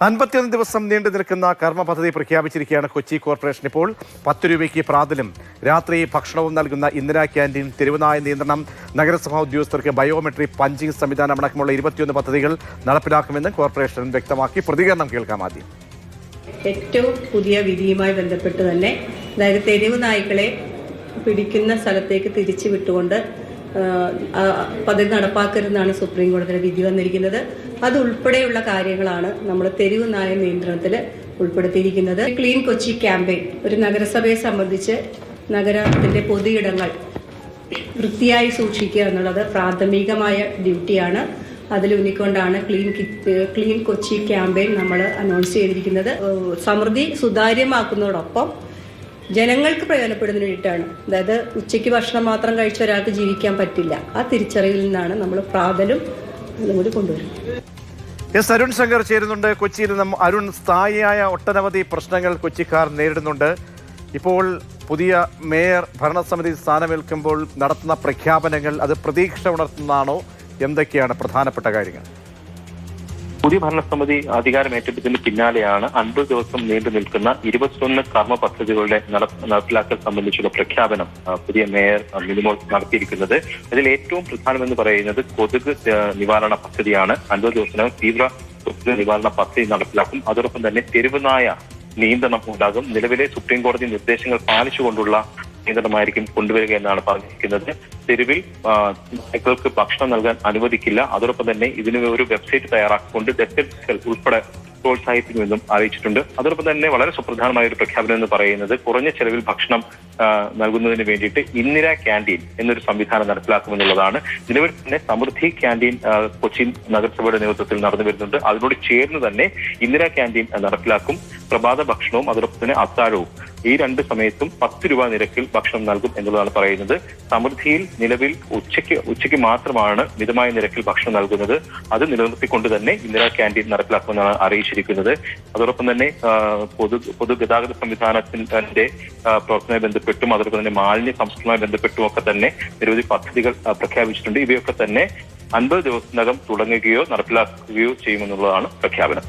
51 ദിവസം നീണ്ടു നിൽക്കുന്ന കർമ്മ പദ്ധതി പ്രഖ്യാപിച്ചിരിക്കുകയാണ് കൊച്ചി കോർപ്പറേഷൻ. ഇപ്പോൾ 10 രൂപയ്ക്ക് പ്രാതലും രാത്രി ഭക്ഷണവും നൽകുന്ന ഇന്ദിരാ ക്യാൻറ്റീൻ, തെരുവുനായ നിയന്ത്രണം, നഗരസഭാ ഉദ്യോഗസ്ഥർക്ക് ബയോമെട്രിക് പഞ്ചിംഗ് സംവിധാനം അടക്കമുള്ള 21 പദ്ധതികൾ നടപ്പിലാക്കുമെന്ന് കോർപ്പറേഷൻ വ്യക്തമാക്കി. പ്രതികരണം കേൾക്കാം ആദ്യം. ഏറ്റവും പുതിയ വിധിയുമായി ബന്ധപ്പെട്ട് തന്നെ അതായത് തെരുവ് നായ്ക്കളെ പിടിക്കുന്ന സ്ഥലത്തേക്ക് തിരിച്ചു വിട്ടുകൊണ്ട് പദ്ധതി നടപ്പാക്കരുതെന്നാണ് സുപ്രീം കോടതിയുടെ വിധി വന്നിരിക്കുന്നത്. അതുൾപ്പെടെയുള്ള കാര്യങ്ങളാണ് നമ്മൾ തെരുവ് നായ നിയന്ത്രണത്തിൽ ഉൾപ്പെടുത്തിയിരിക്കുന്നത്. ക്ലീൻ കൊച്ചി ക്യാമ്പയിൻ ഒരു നഗരസഭയെ സംബന്ധിച്ച് നഗരത്തിന്റെ പൊതുയിടങ്ങൾ വൃത്തിയായി സൂക്ഷിക്കുക എന്നുള്ളത് പ്രാഥമികമായ ഡ്യൂട്ടിയാണ്. അതിലൂന്നിക്കൊണ്ടാണ് ക്ലീൻ കൊച്ചി ക്യാമ്പയിൻ നമ്മൾ അനൗൺസ് ചെയ്തിരിക്കുന്നത്. സമൃദ്ധി സുതാര്യമാക്കുന്നതോടൊപ്പം ജനങ്ങൾക്ക് പ്രയോജനപ്പെടുന്നതിന് വേണ്ടിയിട്ടാണ്. അതായത് ഉച്ചയ്ക്ക് ഭക്ഷണം മാത്രം കഴിച്ച ഒരാൾക്ക് ജീവിക്കാൻ പറ്റില്ല. ആ തിരിച്ചറിവിൽ നിന്നാണ് നമ്മൾ പ്രാതലും കൂടി കൊണ്ടുവരുന്നത്. അരുൺ ശങ്കർ ചേരുന്നുണ്ട് കൊച്ചിയിൽ നിന്നും. അരുൺ, സ്ഥായിയായ ഒട്ടനവധി പ്രശ്നങ്ങൾ കൊച്ചിക്കാർ നേരിടുന്നുണ്ട്. ഇപ്പോൾ പുതിയ മേയർ ഭരണസമിതി സ്ഥാനമേൽക്കുമ്പോൾ നടത്തുന്ന പ്രഖ്യാപനങ്ങൾ അത് പ്രതീക്ഷ ഉണർത്തുന്നതാണോ? എന്തൊക്കെയാണ് പ്രധാനപ്പെട്ട കാര്യങ്ങൾ? പുതിയ ഭരണസമിതി അധികാരമേറ്റെടുത്തതിന് പിന്നാലെയാണ് 50 ദിവസം നീണ്ടു നിൽക്കുന്ന 21 കർമ്മ പദ്ധതികളുടെ നടപ്പിലാക്കൽ സംബന്ധിച്ചുള്ള പ്രഖ്യാപനം പുതിയ മേയർ മിനിമോൾ നടത്തിയിരിക്കുന്നത്. അതിൽ ഏറ്റവും പ്രധാനമെന്ന് പറയുന്നത് കൊതുക് നിവാരണ പദ്ധതിയാണ്. 50 ദിവസത്തിനകം തീവ്ര കൊതുക് നിവാരണ പദ്ധതി നടപ്പിലാക്കും. അതോടൊപ്പം തന്നെ തെരുവുനായ നിയന്ത്രണം ഉണ്ടാകും. നിലവിലെ സുപ്രീം കോടതി നിർദ്ദേശങ്ങൾ പാലിച്ചുകൊണ്ടുള്ള നിയന്ത്രണമായിരിക്കും കൊണ്ടുവരിക എന്നാണ് പറഞ്ഞിരിക്കുന്നത്. തെരുവിൽ നായ്ക്കൾക്ക് ഭക്ഷണം നൽകാൻ അനുവദിക്കില്ല. അതോടൊപ്പം തന്നെ ഇതിന് ഒരു വെബ്സൈറ്റ് തയ്യാറാക്കിക്കൊണ്ട് ഡെസ്കൽ ഉൾപ്പെടെ പ്രോത്സാഹിപ്പിക്കുമെന്നും അറിയിച്ചിട്ടുണ്ട്. അതോടൊപ്പം തന്നെ വളരെ സുപ്രധാനമായ ഒരു പ്രഖ്യാപനം എന്ന് പറയുന്നത് കുറഞ്ഞ ചെലവിൽ ഭക്ഷണം നൽകുന്നതിന് വേണ്ടിയിട്ട് ഇന്ദിരാ ക്യാൻറ്റീൻ എന്നൊരു സംവിധാനം നടപ്പിലാക്കുമെന്നുള്ളതാണ്. നിലവിൽ തന്നെ സമൃദ്ധി ക്യാൻറ്റീൻ കൊച്ചി നഗരസഭയുടെ നേതൃത്വത്തിൽ നടന്നു വരുന്നുണ്ട്. അതിനോട് ചേർന്ന് തന്നെ ഇന്ദിരാ ക്യാൻറ്റീൻ നടപ്പിലാക്കും. പ്രഭാത ഭക്ഷണവും അതോടൊപ്പം തന്നെ അത്താഴവും ഈ 2 സമയത്തും 10 രൂപ നിരക്കിൽ ഭക്ഷണം നൽകും എന്നുള്ളതാണ് പറയുന്നത്. സമൃദ്ധിയിൽ നിലവിൽ ഉച്ചയ്ക്ക് മാത്രമാണ് മിതമായ നിരക്കിൽ ഭക്ഷണം നൽകുന്നത്. അത് നിലനിർത്തിക്കൊണ്ട് തന്നെ ഇന്ദിരാ ക്യാൻറ്റീൻ നടപ്പിലാക്കുമെന്നാണ് അറിയിച്ചിരിക്കുന്നത്. അതോടൊപ്പം തന്നെ പൊതുഗതാഗത സംവിധാനത്തിന്റെ പ്രവർത്തനവുമായി ബന്ധപ്പെട്ടും അതോടൊപ്പം തന്നെ മാലിന്യ സംസ്കരണവുമായി ബന്ധപ്പെട്ടും ഒക്കെ തന്നെ നിരവധി പദ്ധതികൾ പ്രഖ്യാപിച്ചിട്ടുണ്ട്. ഇവയൊക്കെ തന്നെ 50 ദിവസത്തിനകം തുടങ്ങുകയോ നടപ്പിലാക്കുകയോ ചെയ്യുമെന്നുള്ളതാണ് പ്രഖ്യാപനം.